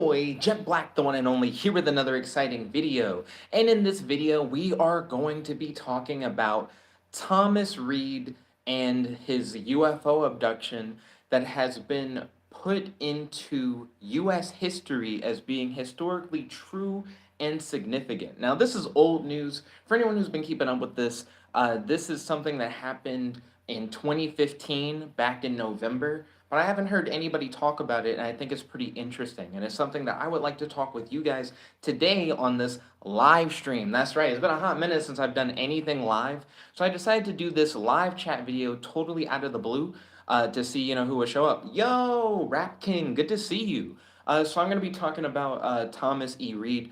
Boy, Jet Black, the one and only, here with another exciting video. And in this video, we are going to be talking about Thomas Reed and his UFO abduction that has been put into US history as being historically true and significant. Now, this is old news. For anyone who's been keeping up with this is something that happened in 2015, back in November, but I haven't heard anybody talk about it, and I think it's pretty interesting. And it's something that I would like to talk with you guys today on this live stream. That's right, it's been a hot minute since I've done anything live, so I decided to do this live chat video totally out of the blue to see, who would show up. Yo, Rap King, good to see you. So I'm going to be talking about Thomas E. Reed.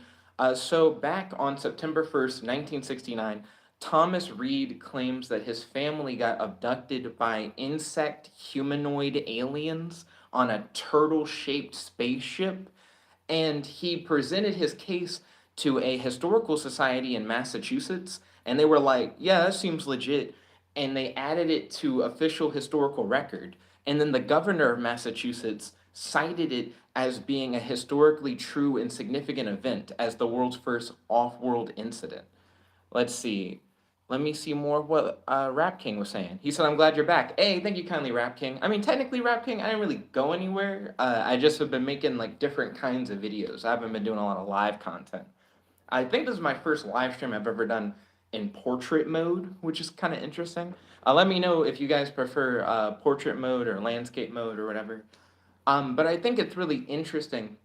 So back on September 1st, 1969, Thomas Reed claims that his family got abducted by insect humanoid aliens on a turtle shaped spaceship, and he presented his case to a historical society in Massachusetts, and they were like, yeah, that seems legit. And they added it to official historical record. And then the governor of Massachusetts cited it as being a historically true and significant event as the world's first off world incident. Let's see. Let me see more of what Rap King was saying. He said, I'm glad you're back. Hey, thank you kindly, Rap King. I mean, technically, Rap King, I didn't really go anywhere. I just have been making, like, different kinds of videos. I haven't been doing a lot of live content. I think this is my first live stream I've ever done in portrait mode, which is kind of interesting. Let me know if you guys prefer portrait mode or landscape mode or whatever. But I think it's really interesting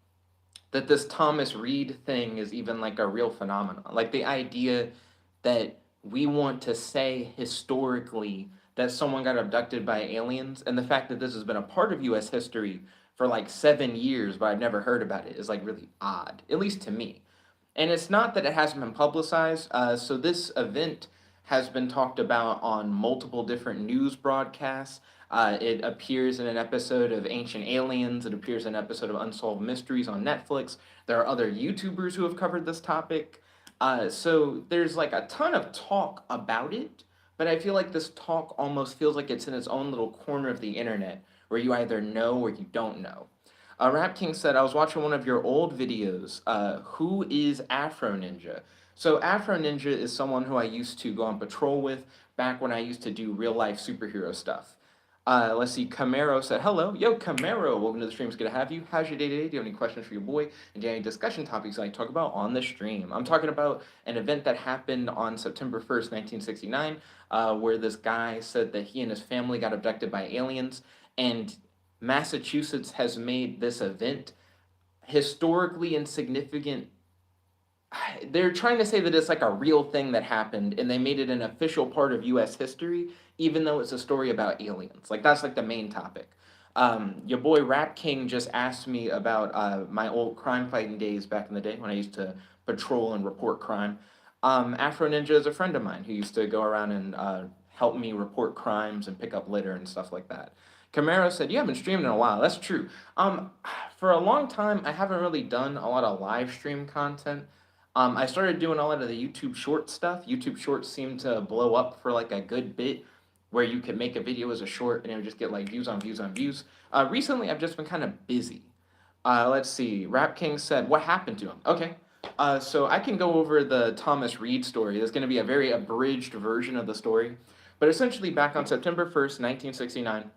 that this Thomas Reed thing is even, like, a real phenomenon. Like, the idea that we want to say historically that someone got abducted by aliens, and the fact that this has been a part of US history for like 7 years, but I've never heard about it, is like really odd, at least to me. And it's not that it hasn't been publicized. So this event has been talked about on multiple different news broadcasts. It appears in an episode of Ancient Aliens. It appears in an episode of Unsolved Mysteries on Netflix. There are other YouTubers who have covered this topic. So there's like a ton of talk about it, but I feel like this talk almost feels like it's in its own little corner of the internet where you either know or you don't know. Rap King said, I was watching one of your old videos. Who is Afro Ninja? So Afro Ninja is someone who I used to go on patrol with back when I used to do real life superhero stuff. Let's see, Camaro said, hello. Yo, Camaro, welcome to the stream. It's good to have you. How's your day today? Do you have any questions for your boy? And do you have any discussion topics I talk about on the stream? I'm talking about an event that happened on September 1st, 1969, where this guy said that he and his family got abducted by aliens, and Massachusetts has made this event historically insignificant. They're trying to say that it's like a real thing that happened, and they made it an official part of US history, even though it's a story about aliens. Like, that's like the main topic. Your boy Rap King just asked me about my old crime fighting days back in the day when I used to patrol and report crime. Afro Ninja is a friend of mine who used to go around and help me report crimes and pick up litter and stuff like that. Camaro said, you haven't streamed in a while. That's true. For a long time, I haven't really done a lot of live stream content. I started doing a lot of the YouTube short stuff. YouTube shorts seemed to blow up for like a good bit, where you could make a video as a short and it would just get like views on views on views. Recently, I've just been kind of busy. Let's see. Rap King said, what happened to him? Okay. So I can go over the Thomas Reed story. There's going to be a very abridged version of the story. But essentially, back on September 1st, 1969,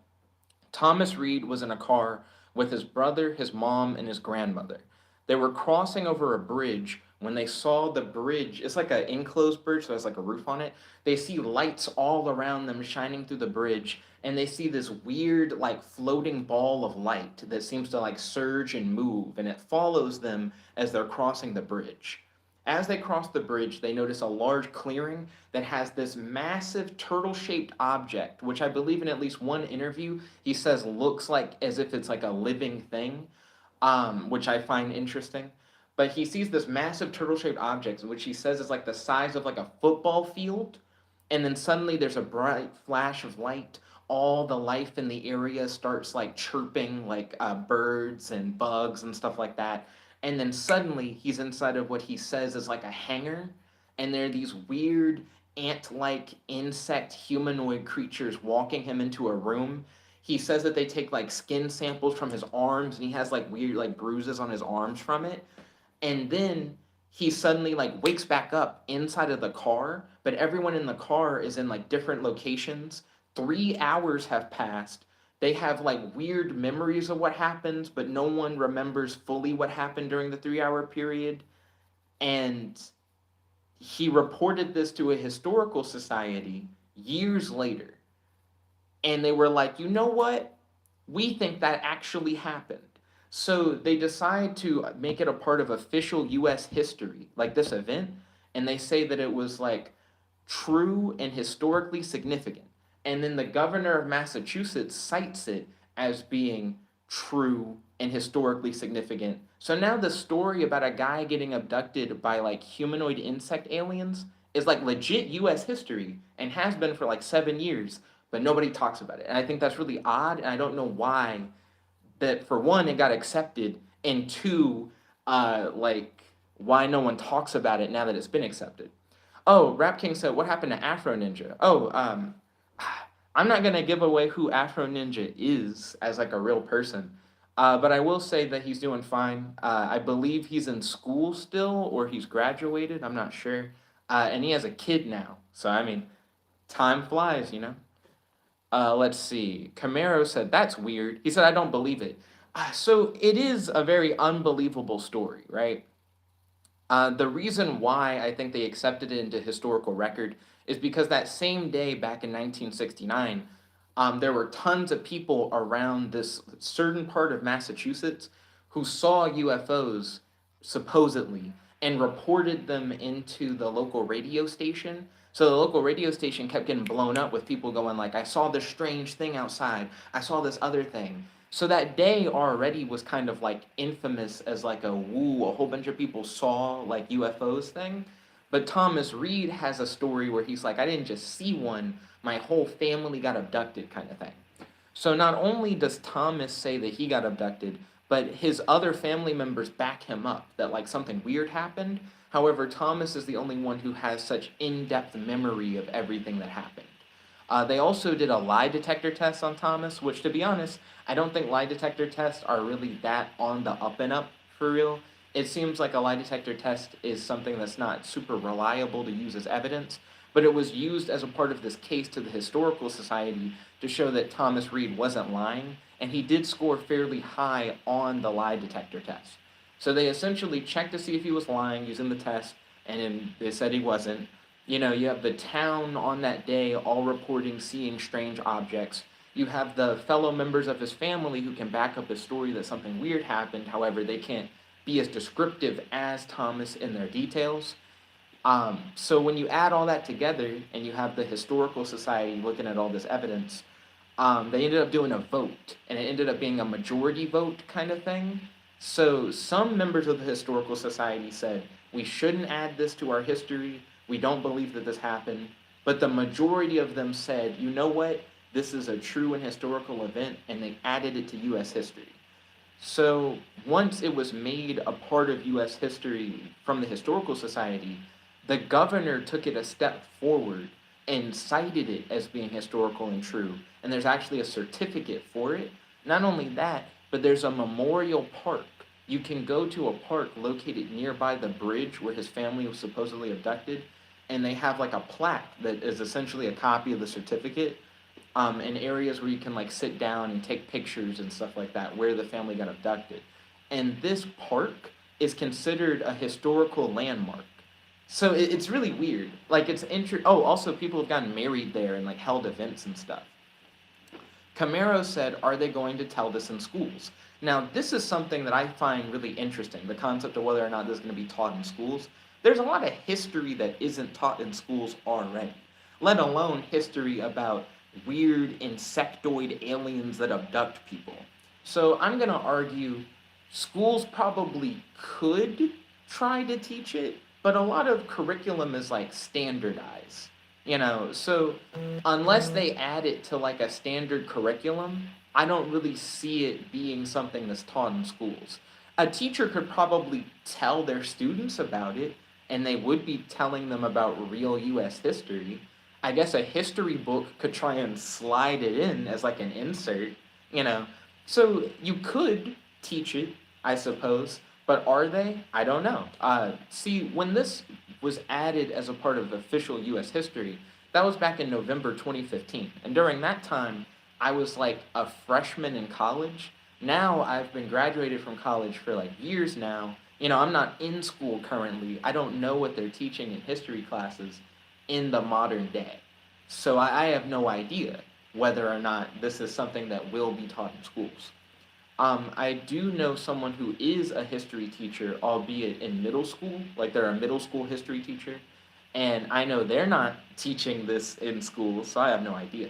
Thomas Reed was in a car with his brother, his mom, and his grandmother. They were crossing over a bridge when they saw the bridge. It's like an enclosed bridge, so it has like a roof on it. They see lights all around them shining through the bridge, and they see this weird, like, floating ball of light that seems to, like, surge and move, and it follows them as they're crossing the bridge. As they cross the bridge, they notice a large clearing that has this massive turtle-shaped object, which I believe in at least one interview he says looks like as if it's like a living thing, which I find interesting. But he sees this massive turtle-shaped object, which he says is like the size of like a football field, and then suddenly there's a bright flash of light. All the life in the area starts like chirping, like birds and bugs and stuff like that. And then suddenly he's inside of what he says is like a hangar, and there are these weird ant-like insect humanoid creatures walking him into a room. he says that they take like skin samples from his arms, and he has like weird like bruises on his arms from it. And then he suddenly like wakes back up inside of the car, but everyone in the car is in like different locations. 3 hours have passed. They have like weird memories of what happens, but no one remembers fully what happened during the 3 hour period. And he reported this to a historical society years later. And they were like, you know what? We think that actually happened. So they decide to make it a part of official US history, like this event, and they say that it was like true and historically significant. And then the governor of Massachusetts cites it as being true and historically significant. So now the story about a guy getting abducted by like humanoid insect aliens is like legit US history and has been for like 7 years, but nobody talks about it. And I think that's really odd, and I don't know why. That for one, it got accepted, and two, like why no one talks about it now that it's been accepted. Oh, Rap King said, what happened to Afro Ninja? Oh, I'm not gonna give away who Afro Ninja is as like a real person, but I will say that he's doing fine. I believe he's in school still, or he's graduated. I'm not sure, and he has a kid now. So I mean, time flies, you know. Let's see. Camaro said, that's weird. He said, I don't believe it. So it is a very unbelievable story, right? The reason why I think they accepted it into historical record is because that same day back in 1969, there were tons of people around this certain part of Massachusetts who saw UFOs, supposedly, and reported them into the local radio station. So the local radio station kept getting blown up with people going like, I saw this strange thing outside. I saw this other thing. So that day already was kind of like infamous as like a woo, a whole bunch of people saw like UFOs thing. But Thomas Reed has a story where he's like, I didn't just see one, my whole family got abducted, kind of thing. So not only does Thomas say that he got abducted, but his other family members back him up that like something weird happened. However, Thomas is the only one who has such in-depth memory of everything that happened. They also did a lie detector test on Thomas, which, to be honest, I don't think lie detector tests are really that on the up and up for real. It seems like a lie detector test is something that's not super reliable to use as evidence, but it was used as a part of this case to the Historical Society to show that Thomas Reed wasn't lying, and he did score fairly high on the lie detector test. So they essentially checked to see if he was lying using the test, and then they said he wasn't. You know, you have the town on that day all reporting seeing strange objects. You have the fellow members of his family who can back up his story that something weird happened. However, they can't be as descriptive as Thomas in their details. So when you add all that together and you have the Historical Society looking at all this evidence, they ended up doing a vote, and it ended up being a majority vote kind of thing. So some members of the Historical Society said, we shouldn't add this to our history. We don't believe that this happened. But the majority of them said, you know what? This is a true and historical event, and they added it to U.S. history. So once it was made a part of U.S. history from the Historical Society, the governor took it a step forward and cited it as being historical and true. And there's actually a certificate for it. Not only that, but there's a memorial park. You can go to a park located nearby the bridge where his family was supposedly abducted, and they have like a plaque that is essentially a copy of the certificate, in areas where you can like sit down and take pictures and stuff like that where the family got abducted. And this park is considered a historical landmark. So it's really weird. Like oh, also people have gotten married there and like held events and stuff. Camaro said, are they going to tell this in schools? Now, this is something that I find really interesting, the concept of whether or not this is going to be taught in schools. There's a lot of history that isn't taught in schools already, let alone history about weird insectoid aliens that abduct people. So I'm going to argue schools probably could try to teach it, but a lot of curriculum is like standardized. You know, so unless they add it to like a standard curriculum, I don't really see it being something that's taught in schools. A teacher could probably tell their students about it, and they would be telling them about real US history. I guess a history book could try and slide it in as like an insert, you know. So you could teach it, I suppose, but are they? I don't know. See, when this was added as a part of official U.S. history, that was back in November 2015, and during that time, I was like a freshman in college. Now I've been graduated from college for like years now. You know, I'm not in school currently. I don't know what they're teaching in history classes in the modern day. So I have no idea whether or not this is something that will be taught in schools. I do know someone who is a history teacher, albeit in middle school, like they're a middle school history teacher, and I know they're not teaching this in school, so I have no idea.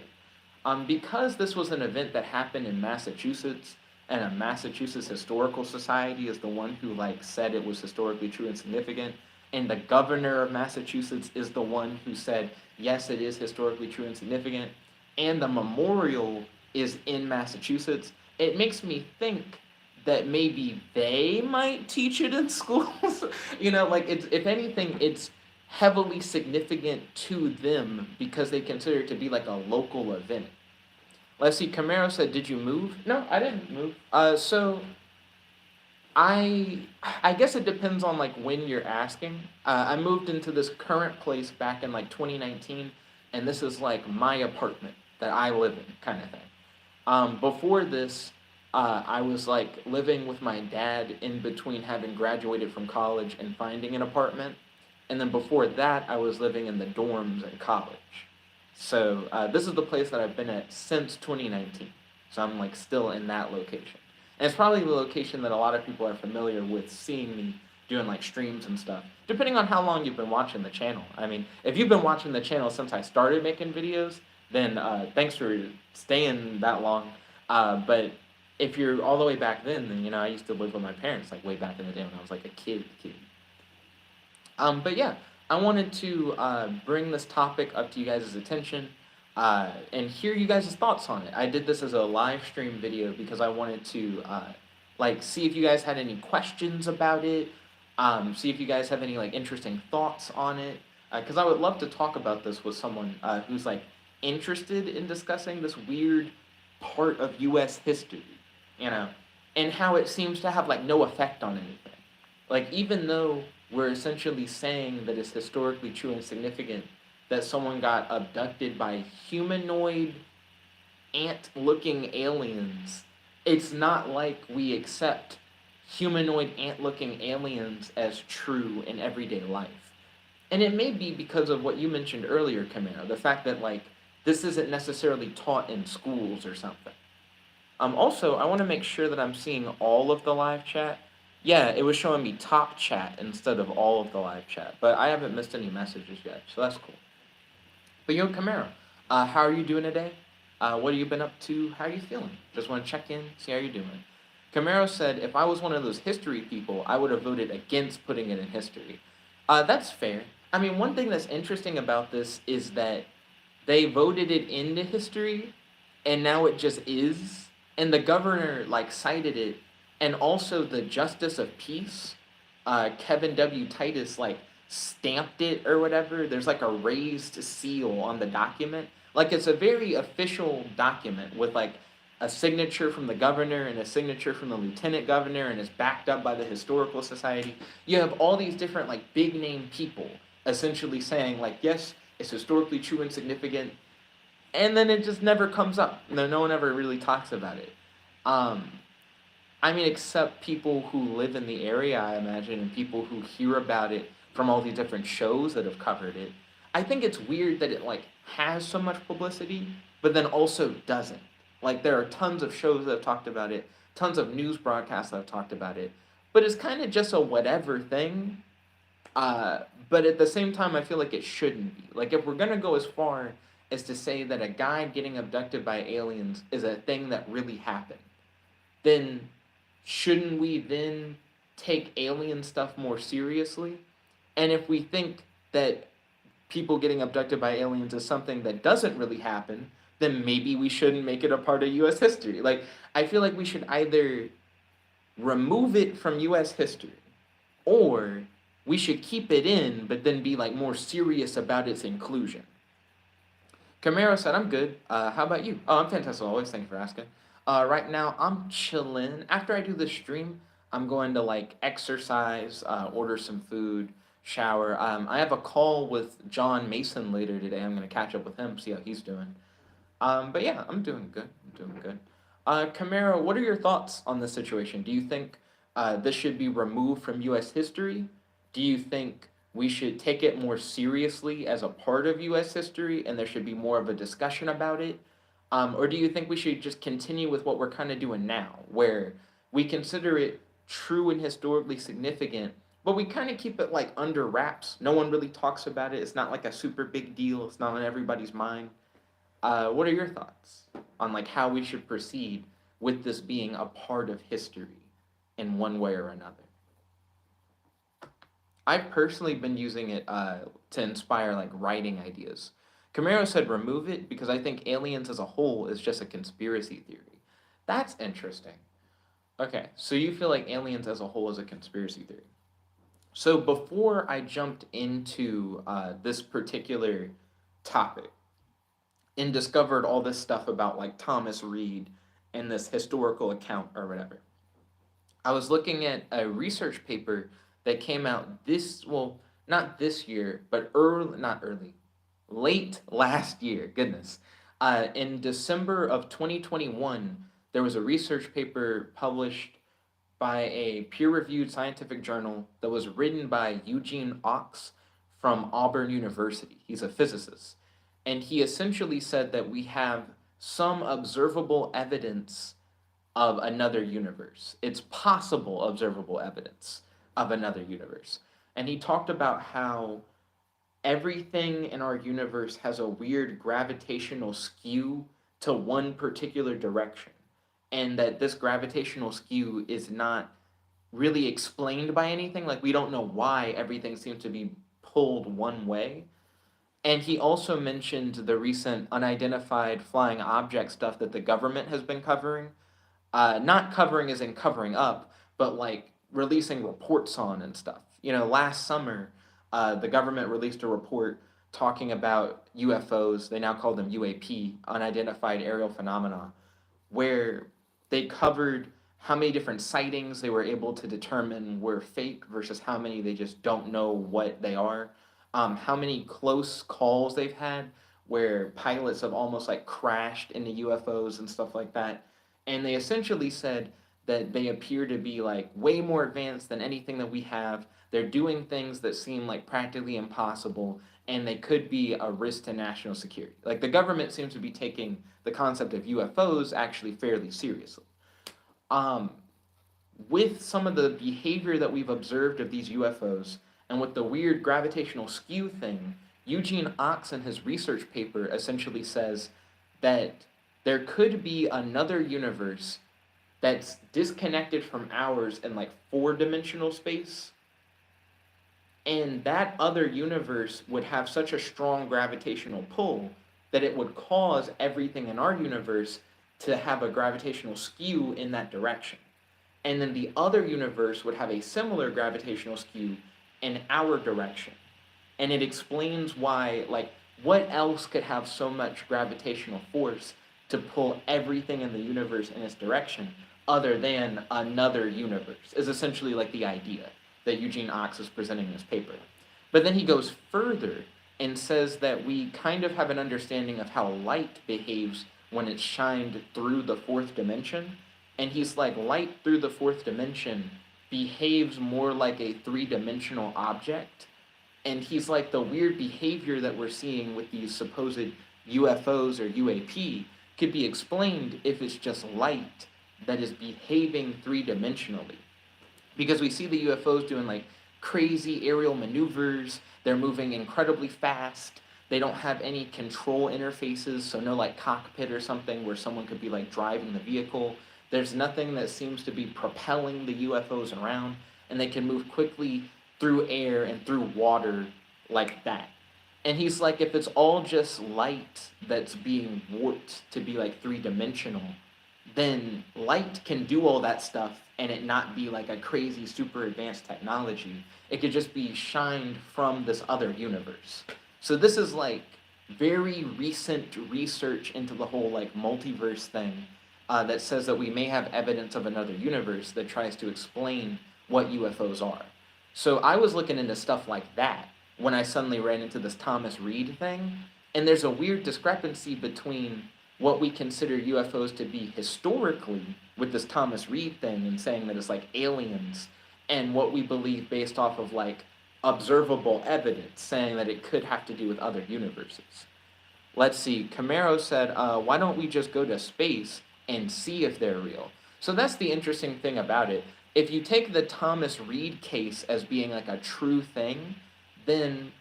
Because this was an event that happened in Massachusetts, and a Massachusetts Historical Society is the one who like said it was historically true and significant, and the governor of Massachusetts is the one who said yes, it is historically true and significant, and the memorial is in Massachusetts. It makes me think that maybe they might teach it in schools. You know, like it's if anything, it's heavily significant to them because they consider it to be like a local event. Let's see, Camaro said, "Did you move?" No, I didn't move. So I guess it depends on like when you're asking. I moved into this current place back in like 2019, and this is like my apartment that I live in, kind of thing. Before this, I was like living with my dad in between having graduated from college and finding an apartment, and then before that, I was living in the dorms at college. So this is the place that I've been at since 2019. So I'm like still in that location. And it's probably the location that a lot of people are familiar with seeing me doing like streams and stuff. Depending on how long you've been watching the channel. I mean, if you've been watching the channel since I started making videos, then thanks for staying that long. But if you're all the way back then you know I used to live with my parents like way back in the day when I was like a kid. But yeah, I wanted to bring this topic up to you guys' attention and hear you guys' thoughts on it. I did this as a live stream video because I wanted to like see if you guys had any questions about it, see if you guys have any like interesting thoughts on it, because I would love to talk about this with someone who's like interested in discussing this weird part of U.S. history, you know, and how it seems to have like no effect on anything. Like even though we're essentially saying that it's historically true and significant that someone got abducted by humanoid ant-looking aliens, it's not like we accept humanoid ant-looking aliens as true in everyday life. And it may be because of what you mentioned earlier, Camaro, the fact that like this isn't necessarily taught in schools or something. Also, I want to make sure that I'm seeing all of the live chat. Yeah, it was showing me top chat instead of all of the live chat, but I haven't missed any messages yet, so that's cool. But yo, Camaro, how are you doing today? What have you been up to? How are you feeling? Just want to check in, see how you're doing. Camaro said, if I was one of those history people, I would have voted against putting it in history. That's fair. I mean, one thing that's interesting about this is that they voted it into history, and now it just is. And the governor, like, cited it, and also the Justice of Peace, Kevin W. Titus, like, stamped it or whatever. There's like a raised seal on the document. Like it's a very official document with like a signature from the governor and a signature from the lieutenant governor, and it's backed up by the historical society. You have all these different like big name people essentially saying like, yes, it's historically true and significant, and then it just never comes up. No one ever really talks about it. I mean, except people who live in the area, I imagine, and people who hear about it from all these different shows that have covered it. I think it's weird that it like has so much publicity, but then also doesn't. Like there are tons of shows that have talked about it, tons of news broadcasts that have talked about it, but it's kind of just a whatever thing. But at the same time, I feel like it shouldn't be. Like if we're gonna go as far as to say that a guy getting abducted by aliens is a thing that really happened, then shouldn't we then take alien stuff more seriously? And if we think that people getting abducted by aliens is something that doesn't really happen, then maybe we shouldn't make it a part of U.S. history. Like, I feel like we should either remove it from U.S. history, or we should keep it in, but then be like more serious about its inclusion. Camaro said, I'm good. How about you? Oh, I'm fantastic always. Thank you for asking. Right now, I'm chilling. After I do this stream, I'm going to like exercise, order some food, shower. I have a call with John Mason later today. I'm going to catch up with him, see how he's doing. But yeah, I'm doing good. I'm doing good. Camaro, what are your thoughts on this situation? Do you think this should be removed from U.S. history? Do you think we should take it more seriously as a part of U.S. history and there should be more of a discussion about it? Or do you think we should just continue with what we're kind of doing now, where we consider it true and historically significant, but we kind of keep it like under wraps? No one really talks about it. It's not like a super big deal. It's not on everybody's mind. What are your thoughts on like how we should proceed with this being a part of history in one way or another? I've personally been using it to inspire like writing ideas. Camaro said remove it because I think aliens as a whole is just a conspiracy theory. That's interesting. Okay, so you feel like aliens as a whole is a conspiracy theory. So before I jumped into this particular topic, and discovered all this stuff about like Thomas Reed and this historical account or whatever. I was looking at a research paper that came out well, not this year, but not early, late last year, goodness. In December of 2021, there was a research paper published by a peer-reviewed scientific journal that was written by Eugene Ox from Auburn University. He's a physicist. And he essentially said that we have some observable evidence of another universe. It's possible observable evidence of another universe. And he talked about how everything in our universe has a weird gravitational skew to one particular direction. And that this gravitational skew is not really explained by anything. Like, we don't know why everything seems to be pulled one way. And he also mentioned the recent unidentified flying object stuff that the government has been covering. Not covering as in covering up, but like releasing reports on and stuff. You know, last summer, the government released a report talking about UFOs. They now call them UAP, unidentified aerial phenomena, where they covered how many different sightings they were able to determine were fake versus how many they just don't know what they are. How many close calls they've had where pilots have almost like crashed into UFOs and stuff like that. And they essentially said that they appear to be like way more advanced than anything that we have. They're doing things that seem like practically impossible, and they could be a risk to national security. Like, the government seems to be taking the concept of UFOs actually fairly seriously. Um, with some of the behavior that we've observed of these UFOs, and with the weird gravitational skew thing, Eugene Ox in his research paper essentially says that there could be another universe that's disconnected from ours in like 4-dimensional space. And that other universe would have such a strong gravitational pull that it would cause everything in our universe to have a gravitational skew in that direction. And then the other universe would have a similar gravitational skew in our direction. And it explains why, like, what else could have so much gravitational force to pull everything in the universe in its direction other than another universe, is essentially like the idea that Eugene Ox is presenting in his paper. But then he goes further and says that we kind of have an understanding of how light behaves when it's shined through the 4th dimension. And he's like, light through the 4th dimension behaves more like a 3-dimensional object. And he's like, the weird behavior that we're seeing with these supposed UFOs or UAP could be explained if it's just light that is behaving 3-dimensionally. Because we see the UFOs doing like crazy aerial maneuvers, they're moving incredibly fast, they don't have any control interfaces, so no like cockpit or something where someone could be like driving the vehicle. There's nothing that seems to be propelling the UFOs around, and they can move quickly through air and through water like that. And he's like, if it's all just light that's being warped to be like 3-dimensional, then light can do all that stuff and it not be like a crazy super advanced technology. It could just be shined from this other universe. So this is like very recent research into the whole like multiverse thing that says that we may have evidence of another universe that tries to explain what UFOs are. So I was looking into stuff like that when I suddenly ran into this Thomas Reed thing, and there's a weird discrepancy between what we consider UFOs to be historically with this Thomas Reed thing and saying that it's like aliens, and what we believe based off of like observable evidence saying that it could have to do with other universes. Let's see, Camaro said, why don't we just go to space and see if they're real? So that's the interesting thing about it. If you take the Thomas Reed case as being like a true thing, then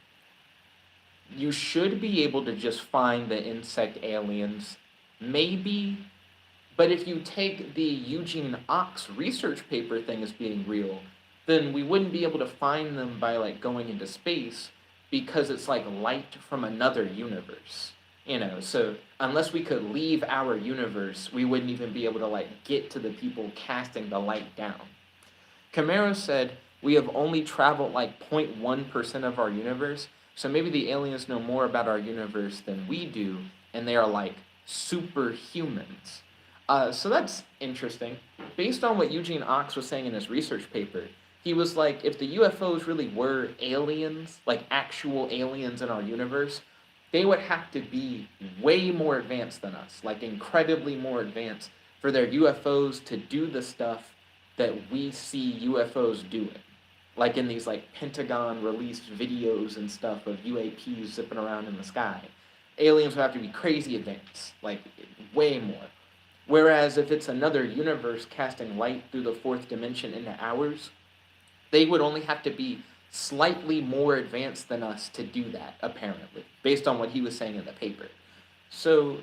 you should be able to just find the insect aliens, maybe. But if you take the Eugene Ox research paper thing as being real, then we wouldn't be able to find them by like going into space because it's like light from another universe. You know, so unless we could leave our universe, we wouldn't even be able to like get to the people casting the light down. Camaro said, we have only traveled like 0.1% of our universe, so maybe the aliens know more about our universe than we do, and they are like superhumans. So that's interesting. Based on what Eugene Ox was saying in his research paper, he was like, if the UFOs really were aliens, like actual aliens in our universe, they would have to be way more advanced than us, like incredibly more advanced for their UFOs to do the stuff that we see UFOs doing. Like in these like Pentagon released videos and stuff of UAPs zipping around in the sky. Aliens would have to be crazy advanced, like way more. Whereas if it's another universe casting light through the fourth dimension into ours, they would only have to be slightly more advanced than us to do that, apparently, based on what he was saying in the paper. So,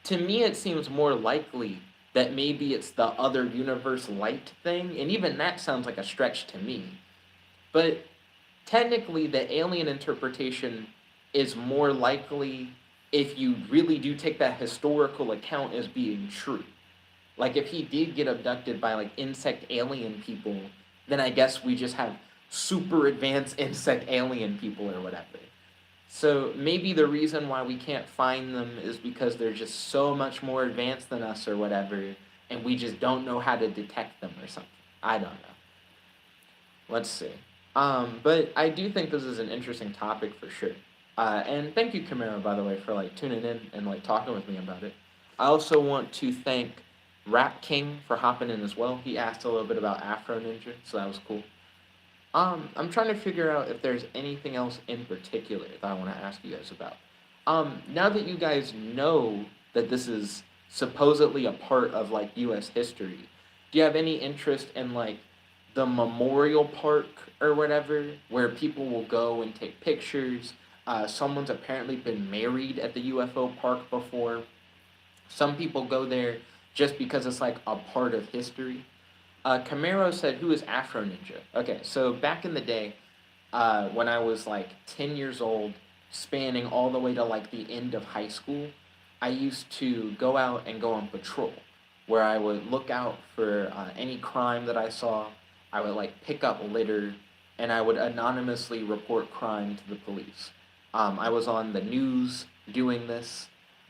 to me, it seems more likely that maybe it's the other universe light thing, and even that sounds like a stretch to me. But technically, the alien interpretation is more likely if you really do take that historical account as being true. Like, if he did get abducted by, like, insect alien people, then I guess we just have super advanced insect alien people or whatever. So maybe the reason why we can't find them is because they're just so much more advanced than us or whatever, and we just don't know how to detect them or something. I don't know. Let's see. But I do think this is an interesting topic for sure. And thank you, Camaro, by the way, for like tuning in and like talking with me about it. I also want to thank Rap King for hopping in as well. He asked a little bit about Afro Ninja, so that was cool. I'm trying to figure out if there's anything else in particular that I want to ask you guys about. Now that you guys know that this is supposedly a part of like U.S. history, do you have any interest in like the memorial park or whatever, where people will go and take pictures? Someone's apparently been married at the UFO park before. Some people go there just because it's like a part of history. Camaro said, who is Afro Ninja? Okay, so back in the day, when I was like 10 years old, spanning all the way to like the end of high school, I used to go out and go on patrol, where I would look out for any crime that I saw. I would like pick up litter, and I would anonymously report crime to the police. I was on the news doing this.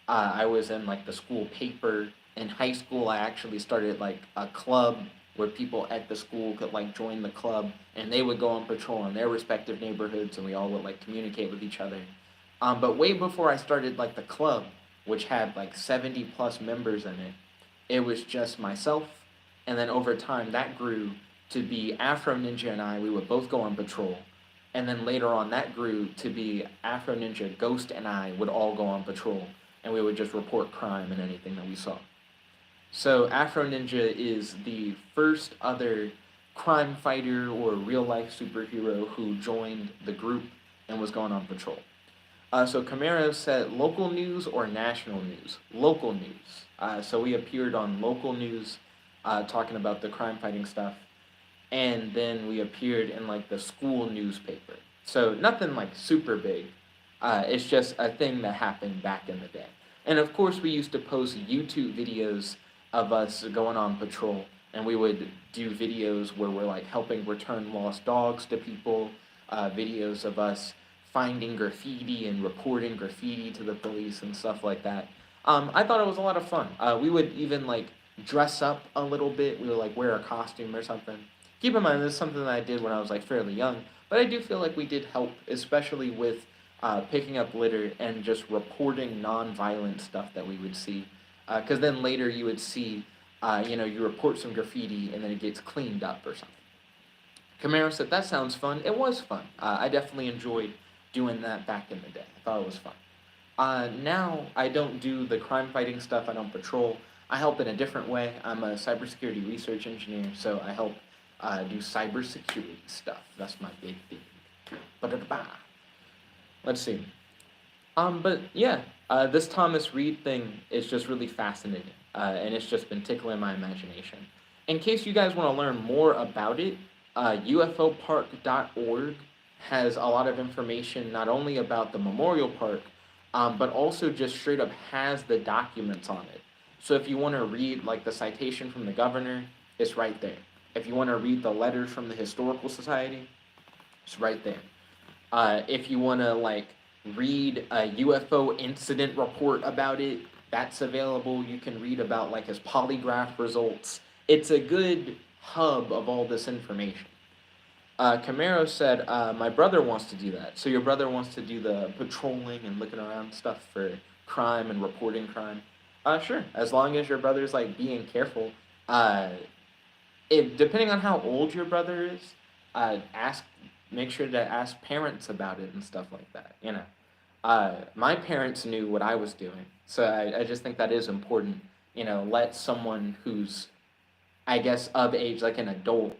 I was in like the school paper. In high school, I actually started like a club where people at the school could like join the club, and they would go on patrol in their respective neighborhoods, and we all would like communicate with each other. But way before I started like the club, which had like 70 plus members in it, it was just myself, and then over time that grew to be Afro Ninja and I. We would both go on patrol, and then later on that grew to be Afro Ninja, Ghost, and I would all go on patrol, and we would just report crime and anything that we saw. So Afro Ninja is the first other crime fighter or real life superhero who joined the group and was going on patrol. So Camaro said local news or national news? Local news. So we appeared on local news talking about the crime fighting stuff. And then we appeared in like the school newspaper. So nothing like super big. It's just a thing that happened back in the day. And of course we used to post YouTube videos of us going on patrol, and we would do videos where we're like helping return lost dogs to people, videos of us finding graffiti and reporting graffiti to the police and stuff like that. I thought it was a lot of fun. We would even like dress up a little bit. We would like wear a costume or something. Keep in mind, this is something that I did when I was like fairly young, but I do feel like we did help, especially with picking up litter and just reporting non-violent stuff that we would see. Because then later you would see, you report some graffiti and then it gets cleaned up or something. Camaro said, that sounds fun. It was fun. I definitely enjoyed doing that back in the day. I thought it was fun. Now I don't do the crime fighting stuff. I don't patrol. I help in a different way. I'm a cybersecurity research engineer, so I help do cybersecurity stuff. That's my big thing. Ba-da-da-ba. Let's see. But yeah, this Thomas Reed thing is just really fascinating, and it's just been tickling my imagination. In case you guys want to learn more about it, ufopark.org has a lot of information not only about the memorial park, but also just straight up has the documents on it. So if you want to read like the citation from the governor, it's right there. If you want to read the letters from the historical society, it's right there. If you want to like read a UFO incident report about it, that's available. You can read about like his polygraph results. It's a good hub of all this information. Camaro said, my brother wants to do that. So your brother wants to do the patrolling and looking around stuff for crime and reporting crime. Sure. As long as your brother's like being careful. Depending on how old your brother is, make sure to ask parents about it and stuff like that. My parents knew what I was doing, so I just think that is important. Let someone who's, I guess, of age, like an adult,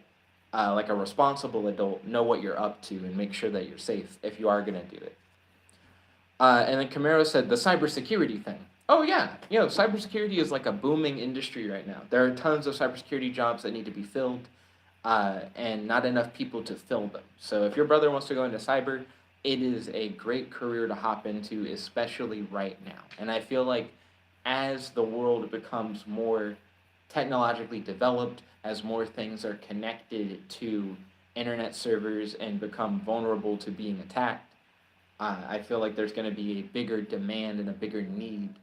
like a responsible adult, know what you're up to and make sure that you're safe if you are gonna do it. And then Camaro said the cybersecurity thing. Oh yeah, cybersecurity is like a booming industry right now. There are tons of cybersecurity jobs that need to be filled, and not enough people to fill them. So if your brother wants to go into cyber, it is a great career to hop into, especially right now. And I feel like as the world becomes more technologically developed, as more things are connected to internet servers and become vulnerable to being attacked, I feel like there's going to be a bigger demand and a bigger need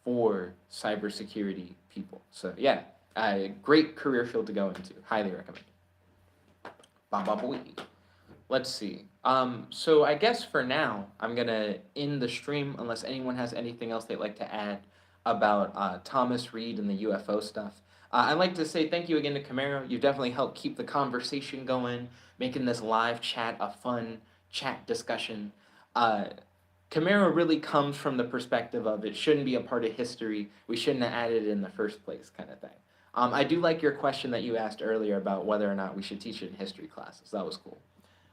for cybersecurity people. So yeah, a great career field to go into. Highly recommend. Ba-ba-boy. Let's see. So I guess for now, I'm going to end the stream unless anyone has anything else they'd like to add about Thomas Reed and the UFO stuff. I'd like to say thank you again to Camaro. You've definitely helped keep the conversation going, making this live chat a fun chat discussion. Camaro really comes from the perspective of it shouldn't be a part of history. We shouldn't have added it in the first place kind of thing. I do like your question that you asked earlier about whether or not we should teach it in history classes. That was cool.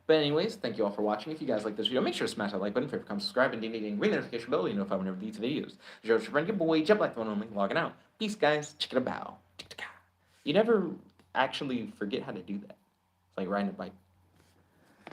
But anyways, thank you all for watching. If you guys like this video, make sure to smash that like button, favorite, comment, subscribe, and ding ding ding, ring the notification bell, you know if I whenever these videos. Your friend, your boy, Jump Like the One Only, logging out. Peace, guys. Check it a bow. You never actually forget how to do that. It's like riding a bike.